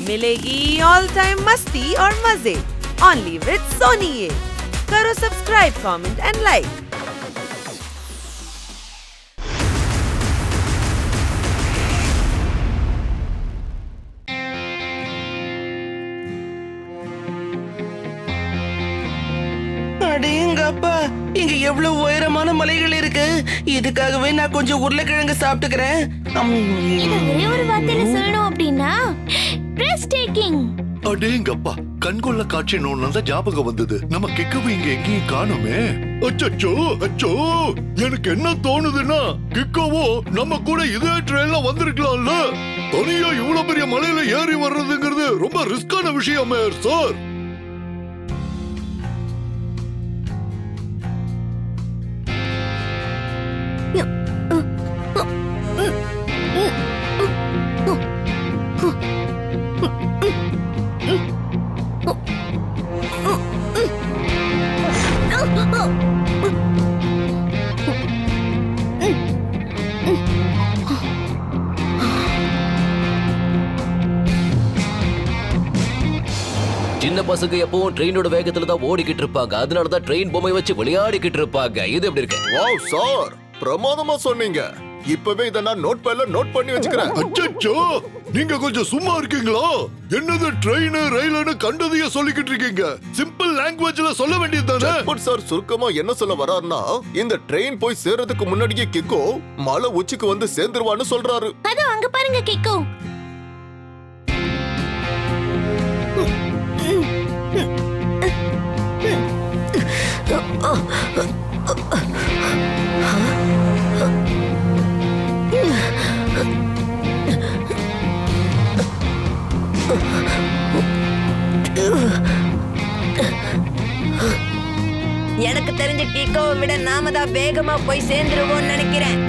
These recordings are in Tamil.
मिलेगी ऑल टाइम मस्ती और मजे ओनली विद सोनी। ये करो सब्सक्राइब, कमेंट एंड लाइक। அடேங்கப்பா, இங்க எவ்வளவு உயரமான மலைகள் இருக்கு. இதுக்காகவே நான் கொஞ்சம் உருளைக்கிழங்கு சாப்பிட்டுக்கிறேன். இத ஒரே ஒரு வார்த்தையில சொல்லணும் அப்படின்னா breathtaking. அடேங்கப்பா, கண்கொள்ள காட்சி நோன்னு ஞாபகம் வந்தது. நம்ம கிக்கவு இங்க எங்கேயும் காணுமே. அச்சோ அச்சோ, எனக்கு என்ன தோணுதுன்னா கிக்கவோ நம்ம கூட இதே ட்ரெயின்ல வந்திருக்கலாம்ல. தனியா இவ்வளவு பெரிய மலையில ஏறி வர்றதுங்கிறது ரொம்ப ரிஸ்கான விஷயம் சார். சின்ன பசங்க எப்பவும் ட்ரெயினோட வேகத்துல தான் ஓடிக்கிட்டு இருப்பாங்க. அதனாலதான் ட்ரெயின் பொம்மை வச்சு விளையாடிக்கிட்டு இருப்பாங்க. இது எப்படி இருக்கு? வாவ் சார், பிரமாதமா சொன்னீங்க. இப்பவே இத நான் நோட் பேட்ல நோட் பண்ணி வச்சுக்கிறேன். அச்சோ, நீங்க கொஞ்சம் சும்மா இருக்கீங்களா? என்னது ட்ரெயின் ரயில்னு கண்டதையே சொல்லிக்கிட்டு இருக்கீங்க. சிம்பிள் லாங்குவேஜ்ல சொல்ல வேண்டியதுதானே? பட் சார், சுருக்கமா என்ன சொல்ல வராருன்னா, இந்த ட்ரெயின் போய் சேர்றதுக்கு முன்னாடியே கிக்கோ மலை உச்சிக்கு வந்து சேர்ந்துருவான்னு சொல்றாரு. அதோ அங்க பாருங்க கிக்கோ. எனக்கு தெரிஞ்ச கிக்கோவை விட நாம தான் வேகமா போய் சேர்ந்துருவோம்னு நினைக்கிறேன்.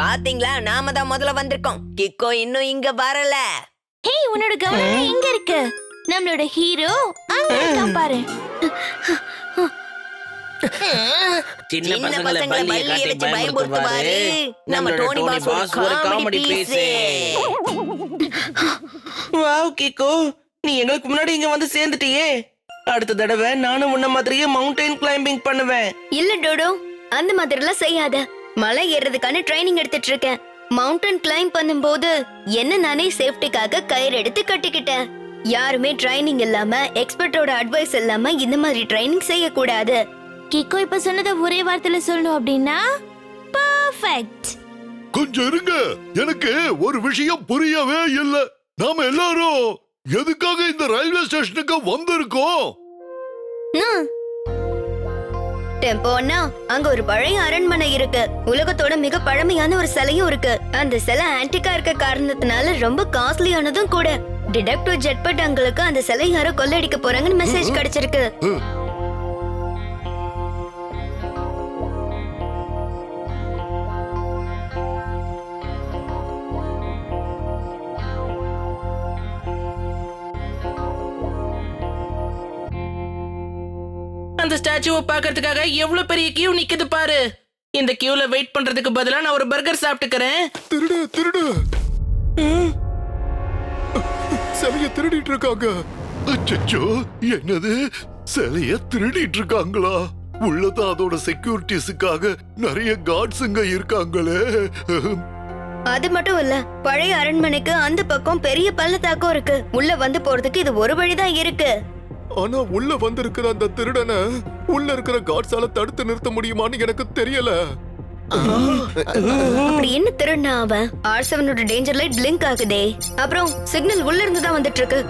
பாத்தீங்களா, நாம தான் முதல்ல வந்திருக்கோம். கிக்கோ இன்னும் இங்க வரல. ஹே, உன்னோட கவனம் எங்க இருக்கு? நம்மளோட ஹீரோ அங்க இருக்கான் பாரு. சின்ன பசங்களை பல்லியை காட்டி பயமுறுத்துவாரு நம்ம டோனி பாஸ் ஒரு காமெடி பீஸ். வாவ் கிக்கோ, நீ எங்களுக்கு முன்னாடி இங்க வந்து சேர்ந்துட்டியே. அடுத்த தடவை நானும் உன்ன மாதிரியே மவுண்டைன் கிளைம்பிங் பண்ணுவேன். இல்ல டோடோ, அந்த மாதிரிலாம் செய்யாத. மலை ஏறதுக்கான ட்ரைனிங் எடுத்துட்டு இருக்கேன். மவுண்டன் கிளைம் பண்ணும்போது என்ன நானே சேஃப்டிக்காக கயிறு எடுத்து கட்டிக்கிட்டேன். யாருமே ட்ரைனிங் இல்லாம, எக்ஸ்பர்ட்டோட அட்வைஸ் இல்லாம இந்த மாதிரி ட்ரைனிங் செய்ய கூடாது. கிக்கோ இப்ப சொன்னதை ஒரே வார்த்தையில சொல்லணும் அப்படின்னா பெர்ஃபெக்ட். கொஞ்சம் இருங்க, எனக்கு ஒரு விஷயம் புரியவே இல்ல. நாம எல்லாரும் எதுக்காக இந்த ரயில்வே ஸ்டேஷனுக்கு வந்திருக்கோம்? டெம்போனா, அங்க ஒரு பழைய அரண்மனை இருக்கு. உலகத்தோட மிக பழமையான ஒரு சிலையும் இருக்கு. அந்த சிலை ஆன்டிக்கா இருக்க காரணத்தினால ரொம்ப காஸ்ட்லியானதும் கூட. டிடெக்டிவ் ஜெட்பட் அங்களுக்கு அந்த சிலை யாரோ கொள்ளடிக்க போறாங்கன்னு மெசேஜ் கிடைச்சிருக்கு. அந்த ஸ்டாச்சுவை பாக்கிறதுக்காக எவ்வளவு பெரிய கியூ நிக்குது பாரு. இந்த கியூல வெயிட் பண்றதுக்கு பதிலா நான் ஒரு பர்கர் சாப்பிட்டுக்கிறேன். திருடு திருடு, சிலைய திருடிட்டு இருக்காங்க. அச்சோ, என்னது சிலைய திருடிட்டு இருக்காங்களா? உள்ளதான் அதோட செக்யூரிட்டிஸுக்காக நிறைய கார்ட்ஸுங்க இருக்காங்களே. அது மட்டும் இல்ல, பழைய அரண்மனைக்கு அந்த பக்கம் பெரிய பள்ளத்தாக்கம் இருக்கு. உள்ள வந்து போறதுக்கு இது ஒரு வழிதான் இருக்கு. ஆனா உள்ள வந்திருக்கிற அந்த திருடனை உள்ள இருக்கிற காட்ஸால தடுத்து நிறுத்த முடியுமான்னு எனக்கு தெரியல. அப்படி என்ன திருடனா அவன்? R7ஓட டேஞ்சர் லைட் பிளிங்க் ஆகுதே. அப்புறம் சிக்னல் உள்ள இருந்து தான் வந்துட்டு இருக்கு.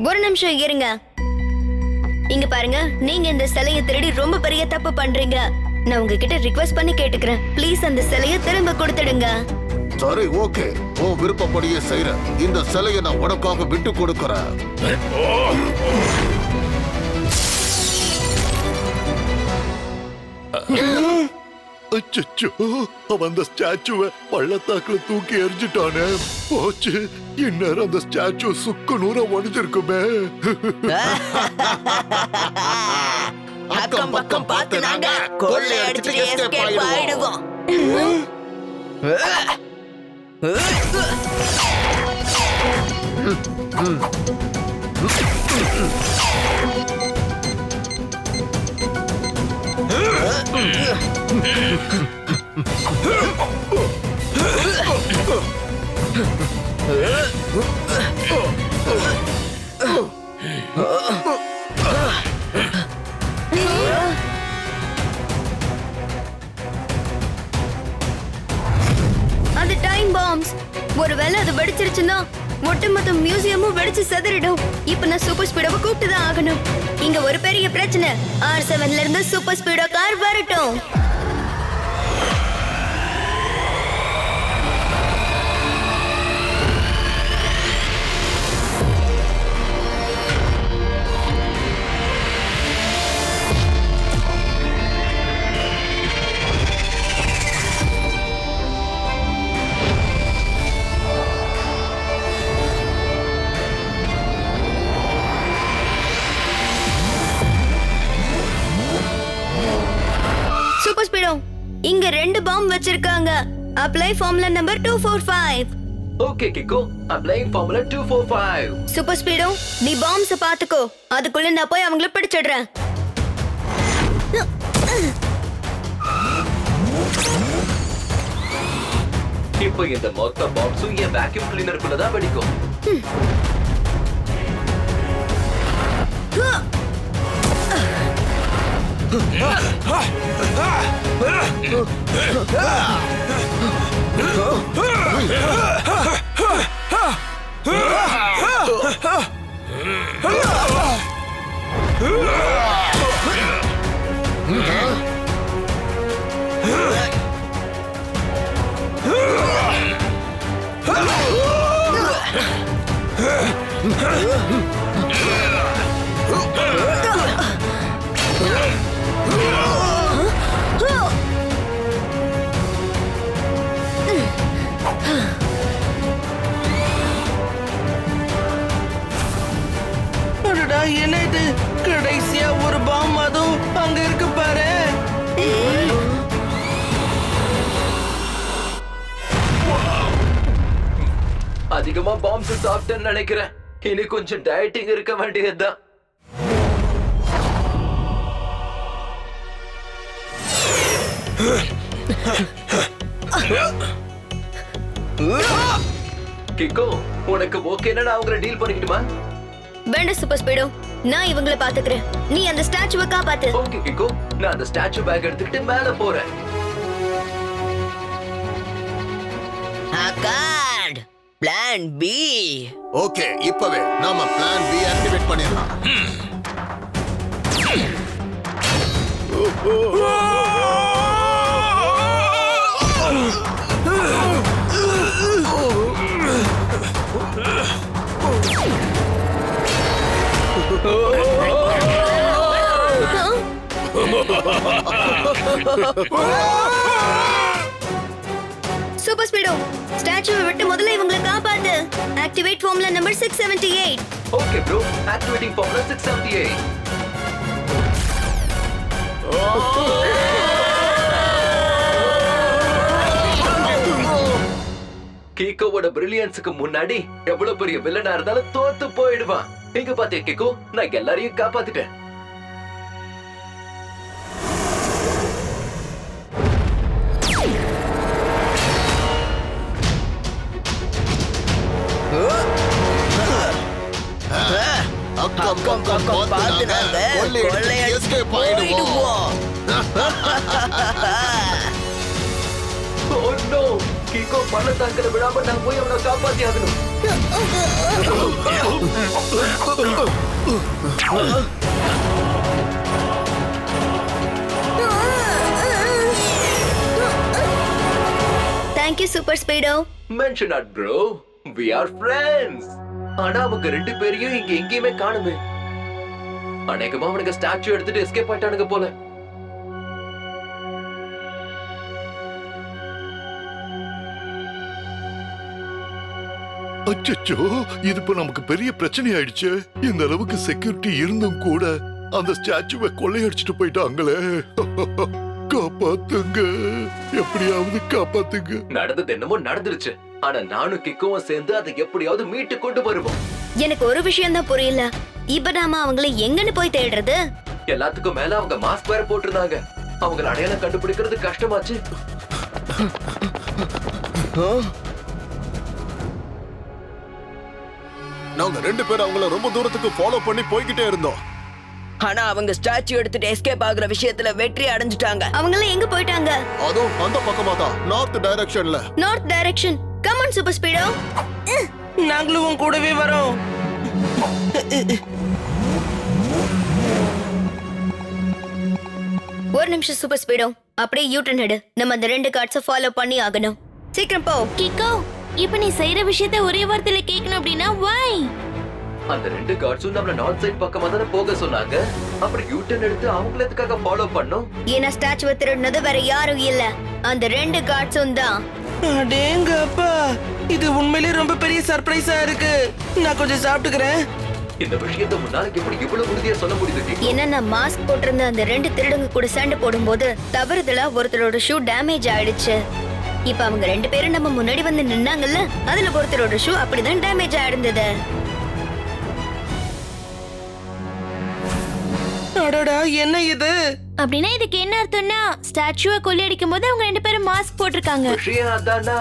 ஒரு நிமிஷம் இருங்க. இங்க பாருங்க, நீங்க இந்த சிலையை திருடி ரொம்ப பெரிய தப்பு பண்றீங்க. நான் உங்ககிட்ட ரிக்வெஸ்ட் பண்ணி கேட்டுக்கிறேன், ப்ளீஸ் அந்த சிலையை திரும்ப கொடுத்துடுங்க. சரி, ஓகே, உன் விருப்பப்படியே செய்யறேன். இந்த சிலையை நான் உனக்காக விட்டு கொடுக்கறேன். அச்சச்சோ, அவன் அந்த ஸ்டாச்சுவை பள்ளத்தாக்குல தூக்கி எரிஞ்சிட்டானே. போச்சு, இந்நேரம் அந்த ஸ்டாச்சு சுக்கு நூற உடைஞ்சிருக்குமே. அக்கம் பக்கம் பார்த்து நாங்க கொள்ளை அடிச்சுட்டு எஸ்கேப் ஆயிடுவோம். அது டைம் பாம்ஸ். ஒருவேளை அது வெடிச்சிருச்சுன்னா ஒட்டுமொத்த மியூசியமும் வெடிச்சு செதறிடும். இப்ப நான் சூப்பர் ஸ்பீடோவை கூப்பிட்டு தான் ஆகணும். இங்க ஒரு பெரிய பிரச்சனை. R7ல இருந்து சூப்பர் ஸ்பீடோ கார் வரட்டும். சூப்பர் ஸ்பீடோ, இங்க 2 பாம் வச்சிருக்காங்க. Apply formula number 245. Okay Kicko, applying formula 245. Super Speedo, நீ பாம்ஸ் பாத்துக்கோ. அதுக்குள்ள நான் போய் அவங்கள பிடிச்சிடுறேன். இப்போ இந்த மொத்த பாக்ஸும் என் வேக்யூம் கிளீனருக்குள்ள தான் வெடிக்கும். அடடா, என்ன இது? கடைசியா ஒரு பாம் அதுவும் அங்க இருக்கு பாரு. அதிகமா பாம்ஸ் சாப்பிட்டேன்னு நினைக்கிறேன். இனி கொஞ்சம் டயட்டிங் இருக்க வேண்டியதுதான். கிக்கோ, உனக்கு ஓகேன்னா நான் அவங்கள டீல் பண்ணிக்கிட்டுமா? வேண்டாம் சூப்பர் ஸ்பீடோ, நான் இவங்கள பாத்துக்கிறேன். நீ அந்த ஸ்டாச்சுவை காப்பாத்து. ஓகே கிக்கோ, நான் அந்த ஸ்டாச்சு பேக் எடுத்துக்கிட்டு மேல போறேன். Accord plan B. ஓகே, இப்பவே நாம பிளான் பி ஆக்டிவேட் பண்ணிடலாம். சூப்பர் ஸ்பீடோ, ஸ்டாச்சுவை விட்டு முதல்ல இவங்களை காப்பாத்து. Activate formula number 678. Okay bro, activating formula 678. கிக்கோவோட பிரில்லியன்ஸுக்கு முன்னாடி எவ்வளவு பெரிய வில்லனா இருந்தாலும் தோத்து போயிடுவான். இங்க பாத்தியா கிக்கோ, நான் எல்லாரையும் காப்பாத்திட்டேன். போயிடுவோம். Oh no! கிக்கோ பள்ளத்தாக்குல விழாம நான் போய் அவனை காப்பாத்தி ஆகணும். Thank you super Speedo. Mention that, bro. We are friends. ஆனா அவங்க ரெண்டு பேரையும் இங்க எங்கேயுமே காணுமே. அநேகமா அவனுக்கு ஸ்டாச்சு எடுத்துட்டு எஸ்கேப் ஆயிட்டானுங்க போல. அச்சச்சோ, இது இப்ப நமக்கு பெரிய பிரச்சனை ஆயிடுச்சு. இந்த அளவுக்கு செக்யூரிட்டி இருந்தும் கூட அந்த ஸ்டாச்சுவை கொள்ளையடிச்சிட்டு போயிட்டாங்களே. காப்பாத்துங்க, எப்படியாவது காப்பாத்துங்க. நடந்தது என்னமோ நடந்துருச்சு. ஆனா நானும் கிக்கோவும் சேர்ந்து அதை எப்படியாவது மீட்டு கொண்டு வருவோம். எனக்கு ஒரு விஷயம் தான் புரியல. இப்ப நாம அவங்கள எங்கன்னு போய் தேடுறது? எல்லாத்துக்கும் மேல அவங்க மாஸ்க் வேற போட்டிருந்தாங்க. அவங்கள அடையாளம் கண்டுபிடிக்கிறது கஷ்டமாச்சு. நாங்க 2 பேரும் அவங்கள ரொம்ப தூரத்துக்கு ஃபாலோ பண்ணி போய்கிட்டே இருந்தோம். ஆனா அவங்க ஸ்டாச்சு எடுத்துட்டு எஸ்கேப் ஆகுற விஷயத்துல வெற்றி அடைஞ்சிட்டாங்க. அவங்கள எங்க போயிட்டாங்க? அதுவும் அந்த பக்கமா தான், நார்த் டைரக்ஷன்ல. North direction. Come on super Speedo. நாங்களும் உன் கூடவே வரோம். ஒரு நிமிஷம் சூப்பர் ஸ்பீடோ. அப்படியே யூ டர்ன் எடு. நம்ம அந்த 2 கார்ட்ஸை ஃபாலோ பண்ணி ஆகணும். சீக்கிரம் போ. கிக்கோ, இப்ப நீ செய்யற விஷயத்தை ஒரே வார்த்தையில கேட்கணும் அப்படின்னா why? அந்த 2 கார்ட்ஸும் நம்மள நார்த் சைட் பக்கமா தானே போக சொன்னாங்க. அப்புறம் யூ டர்ன் எடுத்து அவங்களதுக்காக ஃபாலோ பண்ணோம். ஏன்னா ஸ்டாச்சுவை திருடினது வேற யாரும் இல்ல, அந்த 2 கார்ட்ஸும் தான். அடேங்கப்பா, இது உண்மையிலேயே ரொம்ப பெரிய சர்ப்ரைஸா இருக்கு. நான் கொஞ்சம் சாப்பிட்டுக்கிறேன். இந்த விஷயத்தை முன்னால எப்படி இவ்வளவு உறுதியா சொல்ல முடியுது? ஏன்னா நான் மாஸ்க் போட்டிருந்த அந்த 2 திருடங்க கூட சண்டை போடும்போது தவறுதலா ஒருத்தரோட ஷூ டேமேஜ் ஆயிடுச்சு. இப்ப அவங்க 2 பேரும் நம்ம முன்னாடி வந்து நின்னாங்கல்ல, அதுல ஒருத்தரோட ஷூ அப்படிதான் டேமேஜ் ஆயிருந்தது. அடடா, என்ன இது? அப்படின்னா இதுக்கு என்ன அர்த்தம்னா ஸ்டாச்சுவை கொள்ளையடிக்கும் போது அவங்க 2 பேரும் மாஸ்க் போட்டிருக்காங்க. விஷயம் அதானா,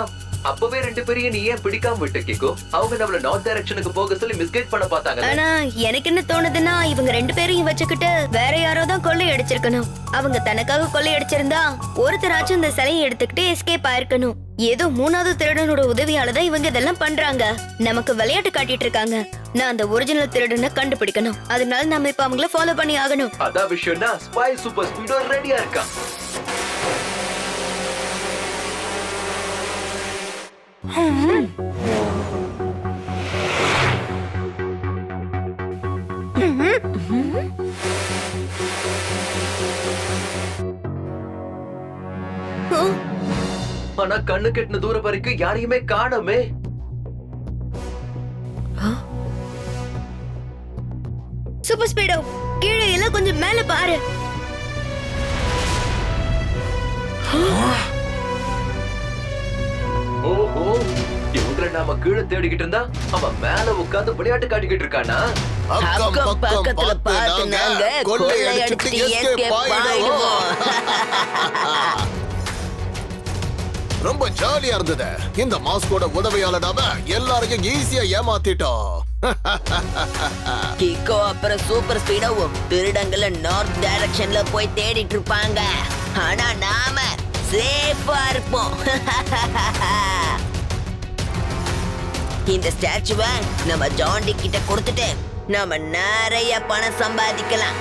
அப்பவே 2 பேரையும் நீ ஏன் பிடிக்காம விட்ட கிக்கோ? அவங்க நம்மள நார்த் டைரக்ஷனுக்கு போக சொல்லி மிஸ்கைட் பண்ண பார்த்தாங்க. ஆனா எனக்கு என்ன தோணுதுன்னா இவங்க 2 பேரையும் வச்சுக்கிட்டு வேற யாரோ தான் கொள்ளையடிச்சிருக்கணும். அவங்க தனக்காக கொள்ளையடிச்சிருந்தா ஒருத்தராச்சும் இந்த சிலையை எடுத்துக்கிட்டு எஸ்கேப் ஆயிருக்கணும். ஏதோ 3வது திருடனோட உதவியால தான் இவங்க இதெல்லாம் பண்றாங்க. நமக்கு விளையாட்டு காட்டிட்டு இருக்காங்க. நான் அந்த ஒரிஜினல் திருடனை கண்டுபிடிக்கணும். அதனால நம்ம இப்ப அவங்கள ஃபாலோ பண்ணி ஆகணும். அதான் விஷயம்னா ஸ்பை சூப்பர் ஸ்பீடோ ரெடியா இருக்கா. ஆனா கண்ணு கெட்டின தூரம் வரைக்கும் யாரையுமே காணோமே. சூப்பர் ஸ்பீடோ, கீழே எல்லாம் கொஞ்சம் மேல பாரு. ஓஹோ, இவங்களை நாம கீழே தேடிக்கிட்டு இருந்தா அவன் மேல உட்கார்ந்து விளையாட்டு காட்டிக்கிட்டு இருக்கானா? அக்கம் பக்கத்துல பார்த்து நாங்க கொள்ளையடிச்சிட்டு எஸ்கேப் ஆயிடுவோம். ரொம்ப ஜாலியா இருந்தது. இந்த மாஸ்கோட உதவியால நாம எல்லாரையும் ஈஸியா ஏமாத்திட்டோம். கிக்கோ அப்புறம் சூப்பர் ஸ்பீடோவும் திருடங்களை நார்த் டைரக்ஷன்ல போய் தேடிட்டு இருப்பாங்க. ஆனா நாம சேஃபா இருப்போம். இந்த ஸ்டாச்சுவை நம்ம ஜாண்டி கிட்ட கொடுத்துட்டு நாம நிறைய பணம் சம்பாதிக்கலாம்.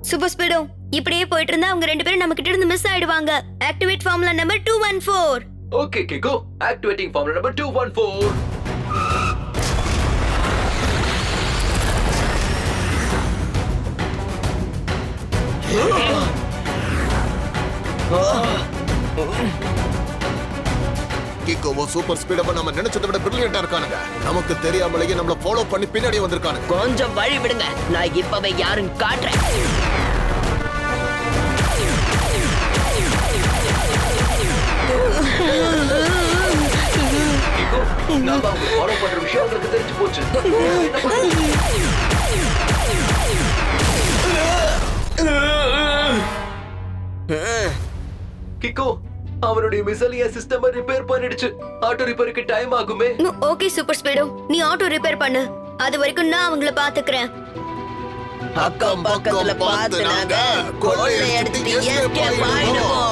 சூப்பர் ஸ்பீடோ, இப்படியே போயிட்டு இருந்தா அவங்க 2 பேரும் நம்ம கிட்ட இருந்து மிஸ் ஆயிடுவாங்க. Activate formula number 214. Okay Kicko, activating formula number 214. கிக்கோவும் சூப்பர் ஸ்பீடவும் நம்ம நினைச்சதை விட பிரில்லியண்டா இருக்கானுங்க. நமக்கு தெரியாமலேயே நம்மள ஃபாலோ பண்ணி பின்னாடி வந்திருக்கானுங்க. கொஞ்சம் வழி விடுங்க, நான் இப்பவே யாருன்னு காட்டுறேன். கிக்கோ, நாம அவங்க ஃபாலோ பண்ற விஷயம் உங்களுக்கு தெரிஞ்சு போச்சு. கிக்கோ, அவனுடைய மிசலிய சிஸ்டம் ரிப்பேர் பண்ணிடுச்சு. ஆட்டோ ரிப்பேருக்கு டைம் ஆகுமே. ஓகே சூப்பர் ஸ்பீடோ, நீ ஆட்டோ ரிப்பேர் பண்ணு. அது வரைக்கும் நான் அவங்கள பாத்துக்கிறேன். அக்கம் பக்கத்துல பார்த்து நாங்க கொள்ளை எடுத்துட்டு escape ஆயிடுவோம்.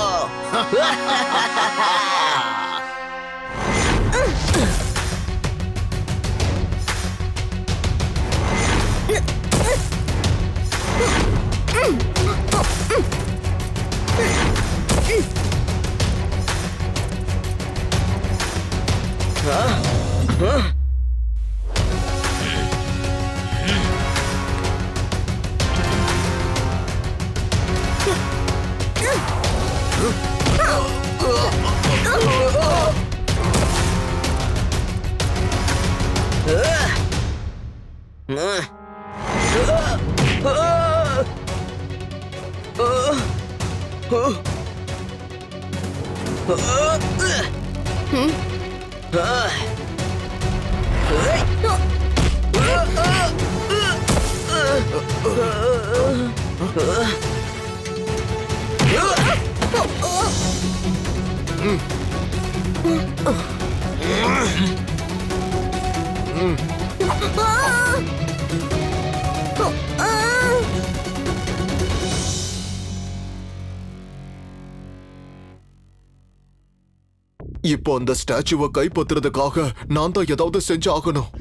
இப்போ அந்த ஸ்டாச்சுவை கைப்பற்றுறதுக்காக நான் தான் ஏதாவது செஞ்சு ஆகணும்.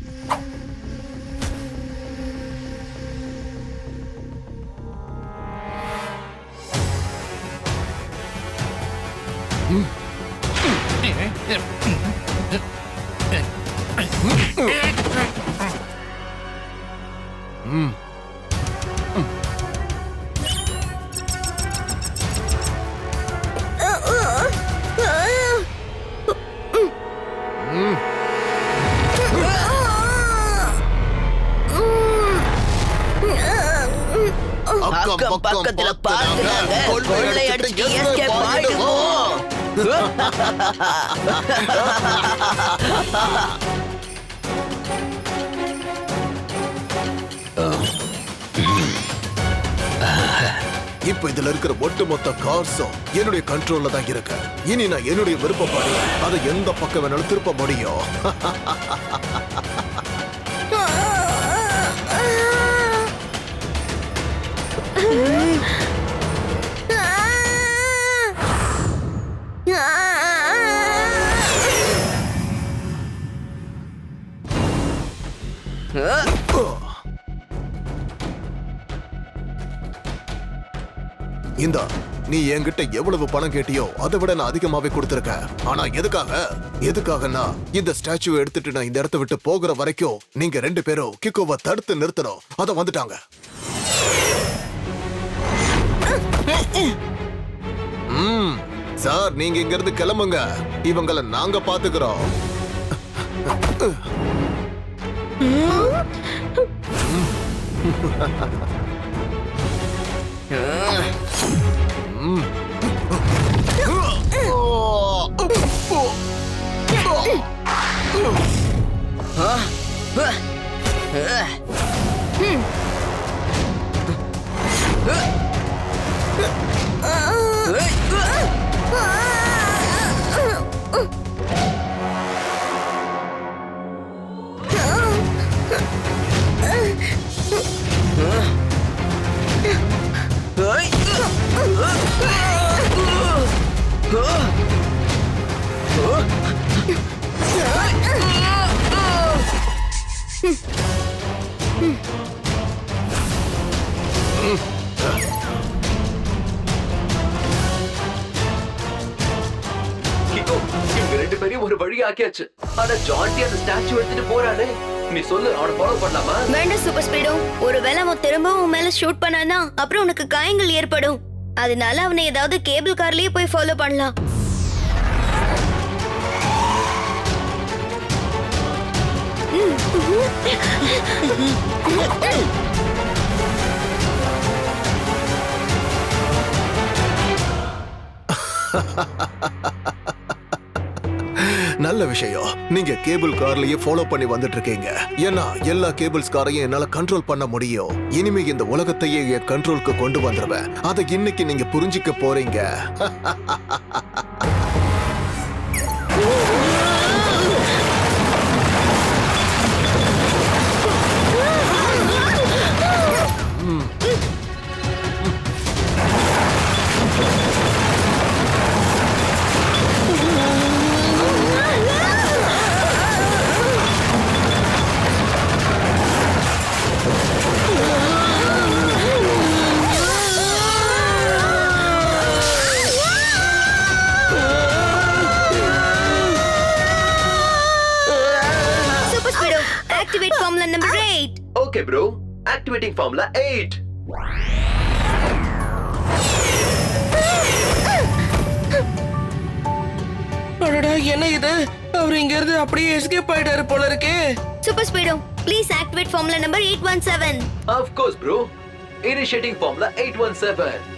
அக்கம் பக்கத்துல பார்த்து நாங்க கொள்ளை அடிச்சுட்டு escape ஆயிடுவோம். இப்ப இதுல இருக்கிற ஒட்டுமொத்த கார்ஸும் என்னுடைய கண்ட்ரோல்ல தான் இருக்கு. இனி நான் என்னுடைய விருப்பப்படி அதை எந்த பக்கம் வேணாலும் திருப்ப முடியும். இந்தா, நீ என்கிட்ட எவ்வளவு பணம் கேட்டியோ அதை விட நான் அதிகமாவே கொடுத்திருக்கேன். ஆனா எதுக்காகன்னா இந்த ஸ்டாச்சுவை எடுத்துட்டு நான் இந்த இடத்தை விட்டு போகிற வரைக்கும் நீங்க 2 பேரும் கிக்கோவை தடுத்து நிறுத்தணும். அத வந்துட்டாங்க. சார், நீங்க இங்க இருந்து கிளம்புங்க. இவங்கள நாங்க பாத்துக்கிறோம். கிக்கோ, இவங்க 2 பேரையும் ஒரு வழி ஆக்கியாச்சு. ஆனா ஜான்டி அந்த ஸ்டாச்சு எடுத்துட்டு போறானே, நீ சொல்லு, அவனை ஃபாலோ பண்ணலாமா? வேண்டாம் சூப்பர் ஸ்பீடோ. ஒருவேளை அவன் திரும்ப உன் மேல ஷூட் பண்ணானா அப்புறம் உனக்கு காயங்கள் ஏற்படும். அதனால அவனை ஏதாவது கேபிள் கார்லயே போய் ஃபாலோ பண்ணலாம். நல்ல விஷயம். நீங்க கேபிள் கார்லயே ஃபாலோ பண்ணி வந்துட்டு இருக்கீங்க. ஏன்னா எல்லா கேபிள்ஸ் காரையும் என்னால கண்ட்ரோல் பண்ண முடியும். இனிமே இந்த உலகத்தையே என் கண்ட்ரோலுக்கு கொண்டு வந்துருவேன். அதை இன்னைக்கு நீங்க புரிஞ்சிக்க போறீங்க. Activating formula 8. அடடா, என்ன இது? அவர் இங்க இருந்து அப்படியே எஸ்கேப் ஆயிட்டாரு போல இருக்கே. Super speedo please activate formula number 817. Of course, bro. Initiating formula 817.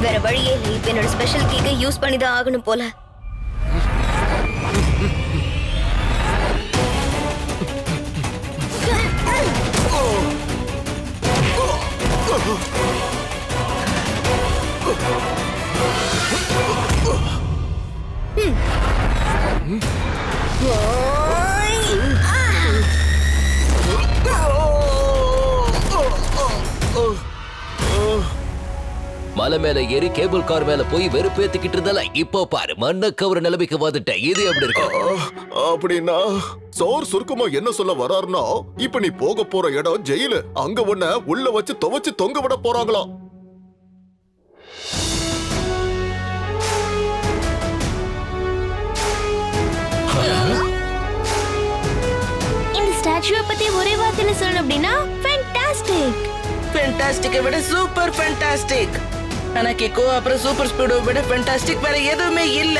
வேற வழியே இல்லை, இப்ப என்னோட ஸ்பெஷல் கீக்கை யூஸ் பண்ணி தான் ஆகணும் போல. மலை மேல ஏறி கேபிள் கார் மேல போய் வெறுப்பேத்திக்கிட்டு இருந்தால இப்போ பாரு மண்ண கவர நிலைமைக்கு வந்துட்டேன். இது எப்படி இருக்கு? அப்படின்னா சோர் சுருக்கமா என்ன சொல்ல வராருன்னா, இப்ப நீ போக போற இடம் ஜெயிலு. அங்க உன்னை உள்ள வச்சு துவைச்சு தொங்க விட போறாங்களாம். இந்த ஸ்டாச்சுவை பத்தி ஒரே வார்த்தையில சொல்லணும் அப்படின்னா ஃபேண்டாஸ்டிக். ஃபேண்டாஸ்டிக்கை விட சூப்பர் ஃபேண்டாஸ்டிக். ஆனா கேக்கோ, அப்புறம் சூப்பர் ஸ்பீடோ விட ஃபேண்டாஸ்டிக் வேற எதுவுமே இல்ல.